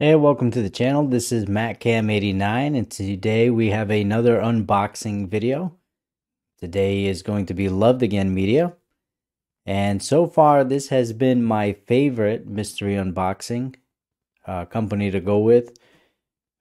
Hey, welcome to the channel. This is MattCam89, and today we have another unboxing video. Today is going to be Loved Again Media, and so far this has been my favorite mystery unboxing company to go with.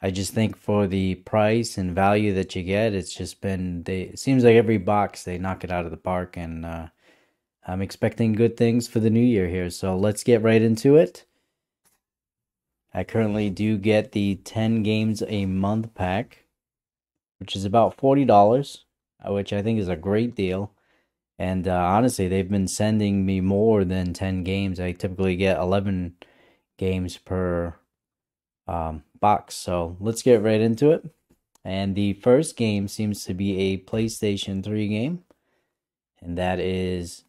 I just think for the price and value that you get, it's just been, it seems like every box they knock it out of the park, and I'm expecting good things for the new year here, so let's get right into it. I currently do get the 10 games a month pack, which is about $40, which I think is a great deal. And honestly, they've been sending me more than 10 games. I typically get 11 games per box. So let's get right into it. And the first game seems to be a PlayStation 3 game, and that is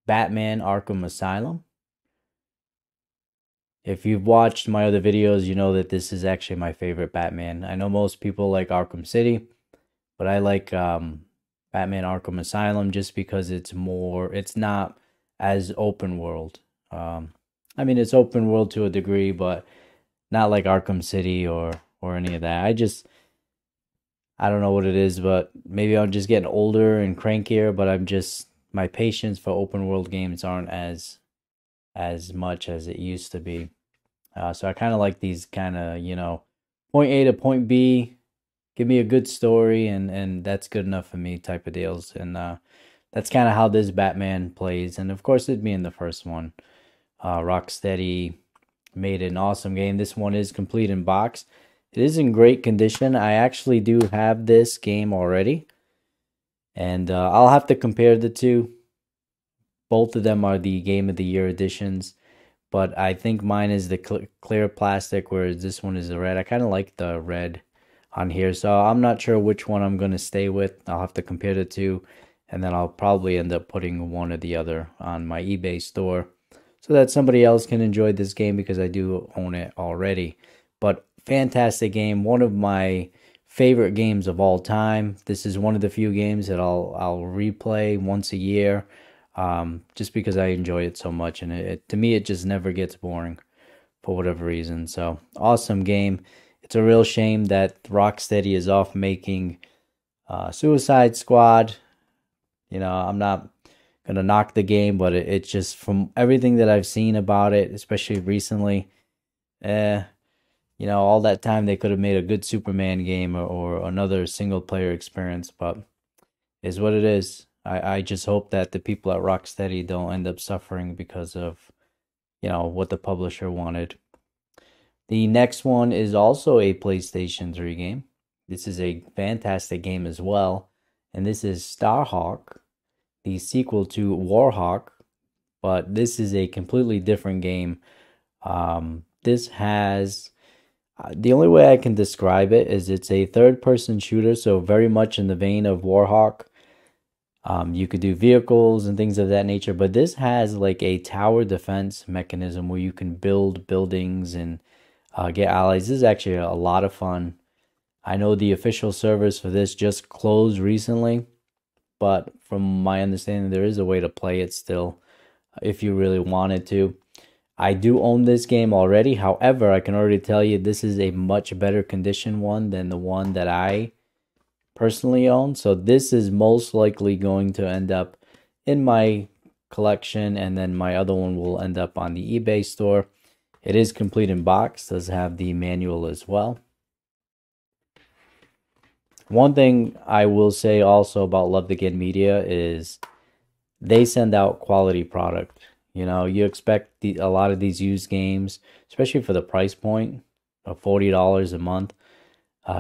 Batman Arkham Asylum. If you've watched my other videos, you know that this is actually my favorite Batman. I know most people like Arkham City, but I like Batman Arkham Asylum just because it's not as open world. I mean, it's open world to a degree, but not like Arkham City or any of that. I don't know what it is, but maybe I'm just getting older and crankier, but my patience for open world games aren't as much as it used to be. So I kind of like these kind of, point A to point B, give me a good story, and that's good enough for me type of deals. And that's kind of how this Batman plays. And of course, it'd be in the first one. Rocksteady made an awesome game. This one is complete in box. It is in great condition. I actually do have this game already, and I'll have to compare the two. Both of them are the Game of the Year editions, but I think mine is the clear plastic, whereas this one is the red. I kind of like the red on here, so I'm not sure which one I'm going to stay with. I'll have to compare the two, and then I'll probably end up putting one or the other on my eBay store so that somebody else can enjoy this game because I do own it already. But fantastic game, one of my favorite games of all time. This is one of the few games that I'll replay once a year. Just because I enjoy it so much, and to me it just never gets boring for whatever reason. So awesome game. It's a real shame that Rocksteady is off making Suicide Squad. I'm not gonna knock the game, but it's just, from everything that I've seen about it, especially recently, all that time they could have made a good Superman game or another single player experience, but is what it is. I just hope that the people at Rocksteady don't end up suffering because of, what the publisher wanted. The next one is also a PlayStation 3 game. This is a fantastic game as well. And this is Starhawk, the sequel to Warhawk. But this is a completely different game. This has... the only way I can describe it is it's a third-person shooter, so very much in the vein of Warhawk. You could do vehicles and things of that nature, but this has like a tower defense mechanism where you can build buildings and get allies. This is actually a lot of fun. I know the official servers for this just closed recently, but from my understanding, there is a way to play it still if you really wanted to. I do own this game already. However, I can already tell you this is a much better condition one than the one that I personally own. So this is most likely going to end up in my collection, and then my other one will end up on the eBay store. It is complete in box, does have the manual as well. One thing I will say also about Loved Again Media is they send out quality product. You expect a lot of these used games, especially for the price point of $40 a month.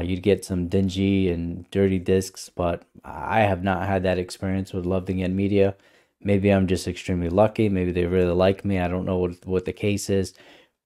You'd get some dingy and dirty discs, but I have not had that experience with Loved Again Media. Maybe I'm just extremely lucky. Maybe they really like me. I don't know what the case is,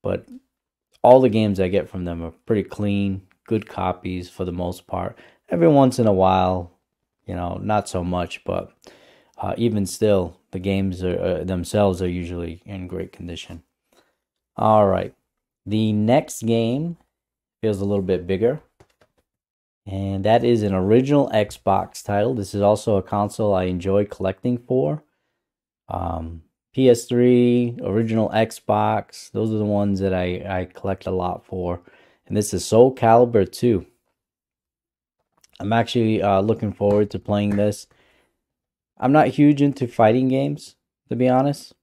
but all the games I get from them are pretty clean, good copies for the most part. Every once in a while, not so much, but even still, the games themselves are usually in great condition. All right, the next game feels a little bit bigger. And that is an original Xbox title. This is also a console I enjoy collecting for. PS3, original Xbox. Those are the ones that I collect a lot for. And this is Soul Calibur 2. I'm actually looking forward to playing this. I'm not huge into fighting games, to be honest.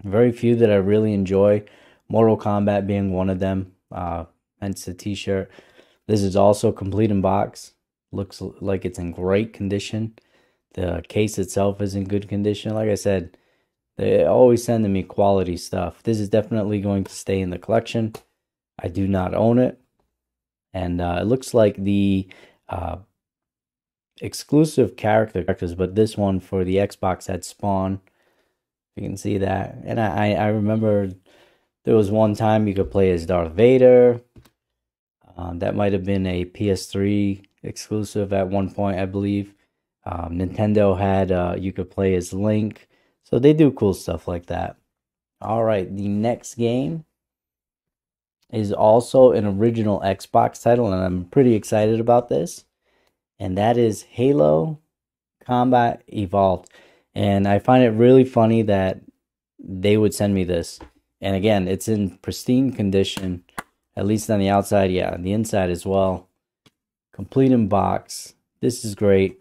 Very few that I really enjoy. Mortal Kombat being one of them. Hence the t-shirt. This is also complete in box. Looks like it's in great condition. The case itself is in good condition. Like I said, they're always sending me quality stuff. This is definitely going to stay in the collection. I do not own it. And it looks like the exclusive characters, but this one for the Xbox had Spawn. You can see that. And I remember there was one time you could play as Darth Vader. That might have been a PS3 exclusive at one point, I believe. Nintendo had you could play as Link. So they do cool stuff like that. All right, the next game is also an original Xbox title, and I'm pretty excited about this. And that is Halo Combat Evolved. And I find it really funny that they would send me this. And again, it's in pristine condition, at least on the outside. Yeah, the inside as well. Complete in box. This is great.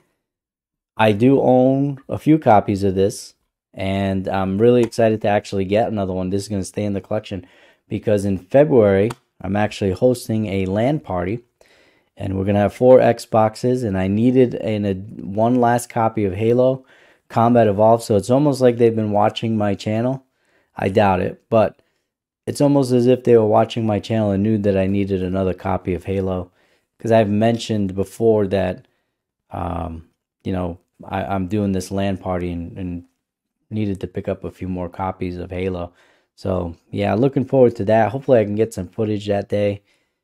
I do own a few copies of this, and I'm really excited to actually get another one. This is going to stay in the collection because in February, I'm actually hosting a LAN party, and we're going to have 4 Xboxes, and I needed one last copy of Halo Combat Evolved, so it's almost like they've been watching my channel. I doubt it, but it's almost as if they were watching my channel and knew that I needed another copy of Halo, because I've mentioned before that, you know, I'm doing this LAN party and needed to pick up a few more copies of Halo. So yeah, looking forward to that. Hopefully I can get some footage that day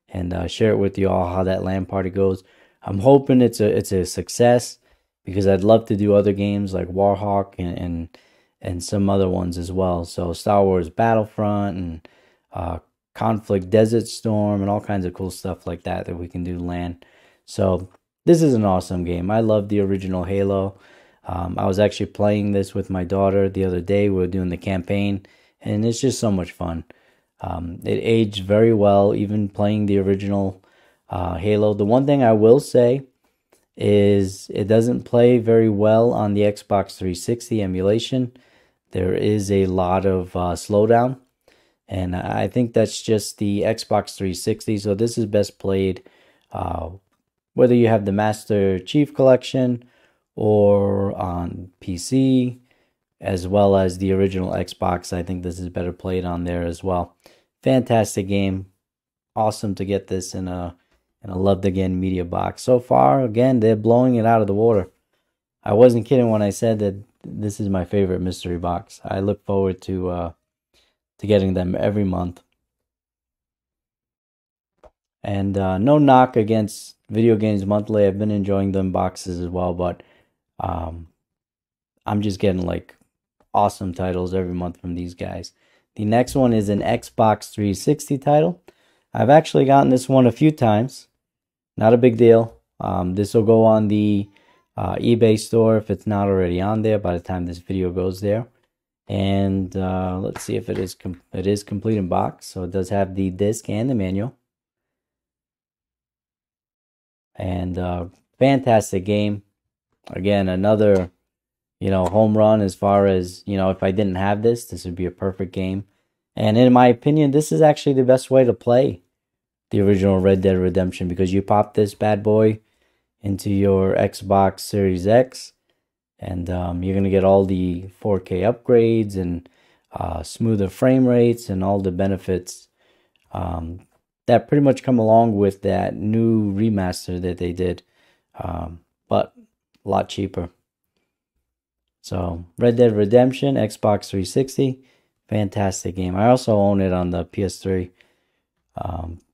and share it with you all how that LAN party goes. I'm hoping it's a success, because I'd love to do other games like Warhawk and some other ones as well. So Star Wars Battlefront and Conflict Desert Storm and all kinds of cool stuff like that we can do LAN. So this is an awesome game. I love the original Halo. I was actually playing this with my daughter the other day. We were doing the campaign, and it's just so much fun. It aged very well, even playing the original Halo. The one thing I will say is it doesn't play very well on the Xbox 360 emulation. There is a lot of slowdown, and I think that's just the Xbox 360. So this is best played whether you have the Master Chief Collection or on PC, as well as the original Xbox. I think this is better played on there as well. Fantastic game. Awesome to get this in a loved again media box. So far, again, they're blowing it out of the water. I wasn't kidding when I said that this is my favorite mystery box. I look forward to getting them every month. And no knock against Video Games Monthly. I've been enjoying them boxes as well, but I'm just getting like awesome titles every month from these guys. The next one is an Xbox 360 title. I've actually gotten this one a few times. Not a big deal. This will go on the eBay store if it's not already on there by the time this video goes there. And let's see if it is complete in box. So it does have the disc and the manual. And fantastic game. Again, another, home run as far as, if I didn't have this, this would be a perfect game. And in my opinion, this is actually the best way to play the original Red Dead Redemption, because you pop this bad boy into your Xbox Series X, and you're going to get all the 4K upgrades and smoother frame rates and all the benefits that pretty much come along with that new remaster that they did, but a lot cheaper. So Red Dead Redemption, Xbox 360, fantastic game. I also own it on the PS3,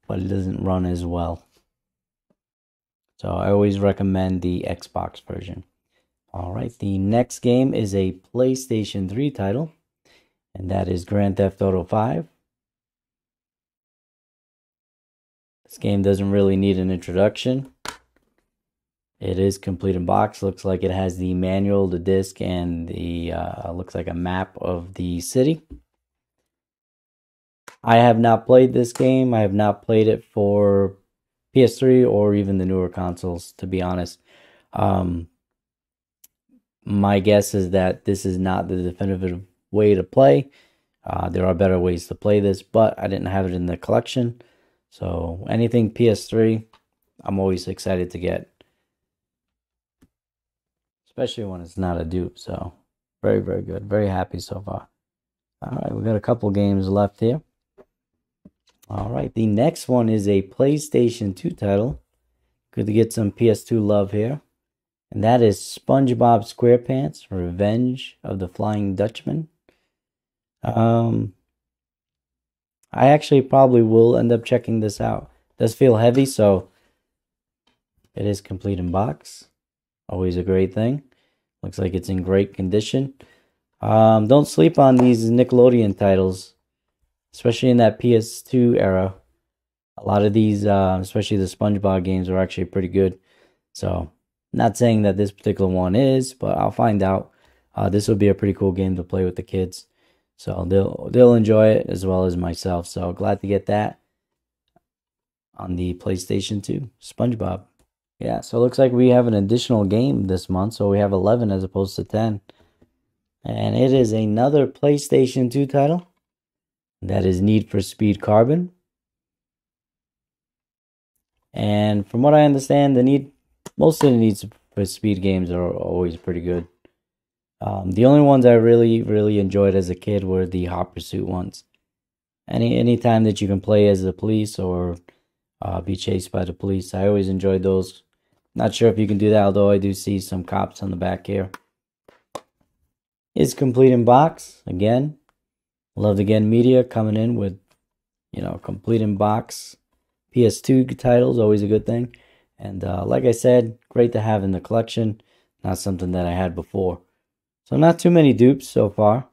but it doesn't run as well. So I always recommend the Xbox version. All right, the next game is a PlayStation 3 title, and that is Grand Theft Auto 5. This game doesn't really need an introduction. It is complete in box. Looks like it has the manual, the disc, and the looks like a map of the city. I have not played this game. I have not played it for PS3 or even the newer consoles, to be honest. My guess is that this is not the definitive way to play. There are better ways to play this, but I didn't have it in the collection. So anything PS3, I'm always excited to get. Especially when it's not a dupe. So very, very good. Very happy so far. All right, we got a couple games left here. All right, the next one is a PlayStation 2 title. Good to get some PS2 love here. And that is SpongeBob SquarePants, Revenge of the Flying Dutchman. I actually probably will end up checking this out. It does feel heavy, so it is complete in box. Always a great thing. Looks like it's in great condition. Don't sleep on these Nickelodeon titles, especially in that PS2 era. A lot of these, especially the SpongeBob games, are actually pretty good. So, not saying that this particular one is, but I'll find out. This will be a pretty cool game to play with the kids. So they'll enjoy it as well as myself. So glad to get that on the PlayStation 2. SpongeBob. Yeah, so it looks like we have an additional game this month. So we have 11 as opposed to 10. And it is another PlayStation 2 title. That is Need for Speed Carbon. And from what I understand, most of the Need for Speed games are always pretty good. The only ones I really enjoyed as a kid were the Hot Pursuit ones. Any time that you can play as the police or be chased by the police, I always enjoyed those. Not sure if you can do that, although I do see some cops on the back here. It's complete in box again. Loved Again Media coming in with, complete in box PS2 titles, always a good thing. And like I said, great to have in the collection. Not something that I had before. So not too many dupes so far.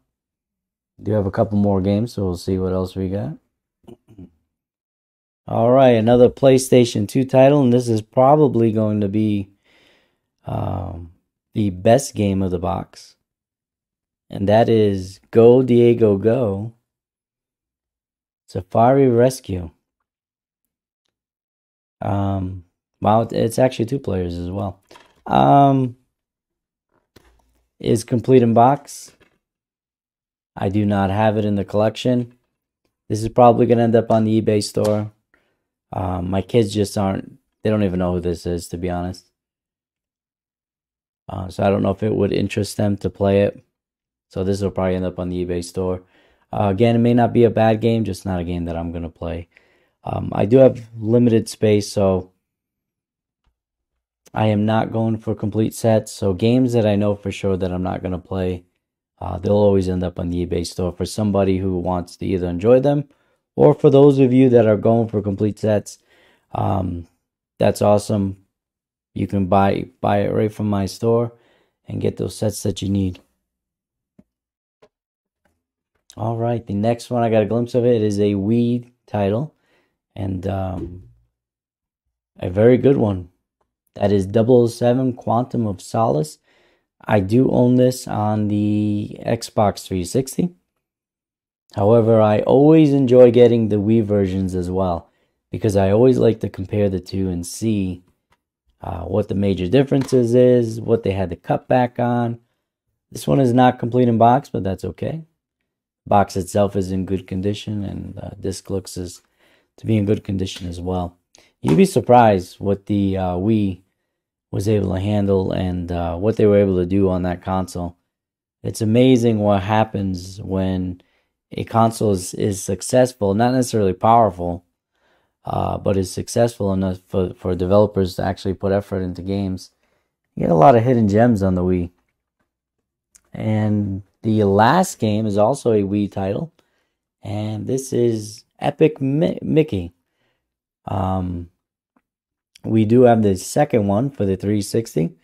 Do have a couple more games, so we'll see what else we got. All right, another PlayStation 2 title, and this is probably going to be the best game of the box. And that is Go Diego Go Safari Rescue. Wow, it's actually 2 players as well. Is complete in box. I do not have it in the collection. This is probably going to end up on the eBay store. My kids just they don't even know who this is, to be honest. So I don't know if it would interest them to play it. So this will probably end up on the eBay store. Again, it may not be a bad game, just not a game that I'm going to play. I do have limited space, so I am not going for complete sets. So games that I know for sure that I'm not going to play, they'll always end up on the eBay store for somebody who wants to either enjoy them, or for those of you that are going for complete sets. That's awesome. You can buy it right from my store and get those sets that you need. All right, the next one, I got a glimpse of it. It is a Wii title, and a very good one. That is 007 Quantum of Solace. I do own this on the Xbox 360. However, I always enjoy getting the Wii versions as well, because I always like to compare the two and see what the major differences is, what they had to cut back on. This one is not complete in box, but that's okay. Box itself is in good condition, and disc looks to be in good condition as well. You'd be surprised what the Wii was able to handle and what they were able to do on that console. It's amazing what happens when a console is successful, not necessarily powerful, but is successful enough for developers to actually put effort into games. You get a lot of hidden gems on the Wii. And the last game is also a Wii title, and this is Epic Mickey. We do have the second one for the 360,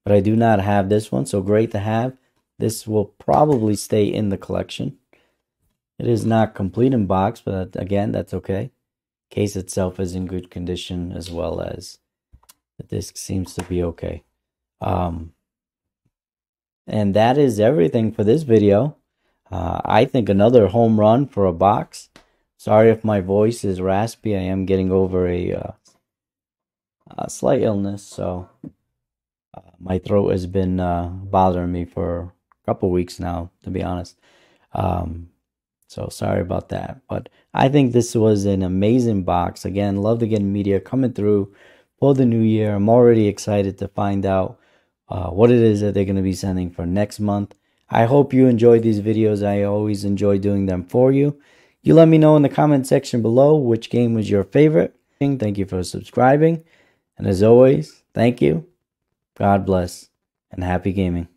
but I do not have this one, so great to have. This will probably stay in the collection. It is not complete in box, but again, that's okay. Case itself is in good condition, as well as The disc seems to be okay. And that is everything for this video. I think another home run for a box. Sorry if my voice is raspy. I am getting over a slight illness, so my throat has been bothering me for a couple weeks now, to be honest. So sorry about that. But I think this was an amazing box. Again, love to get media coming through for the new year. I'm already excited to find out what it is that they're going to be sending for next month. I hope you enjoyed these videos. I always enjoy doing them for you. You let me know in the comment section below which game was your favorite. Thank you for subscribing. And as always, thank you. God bless and happy gaming.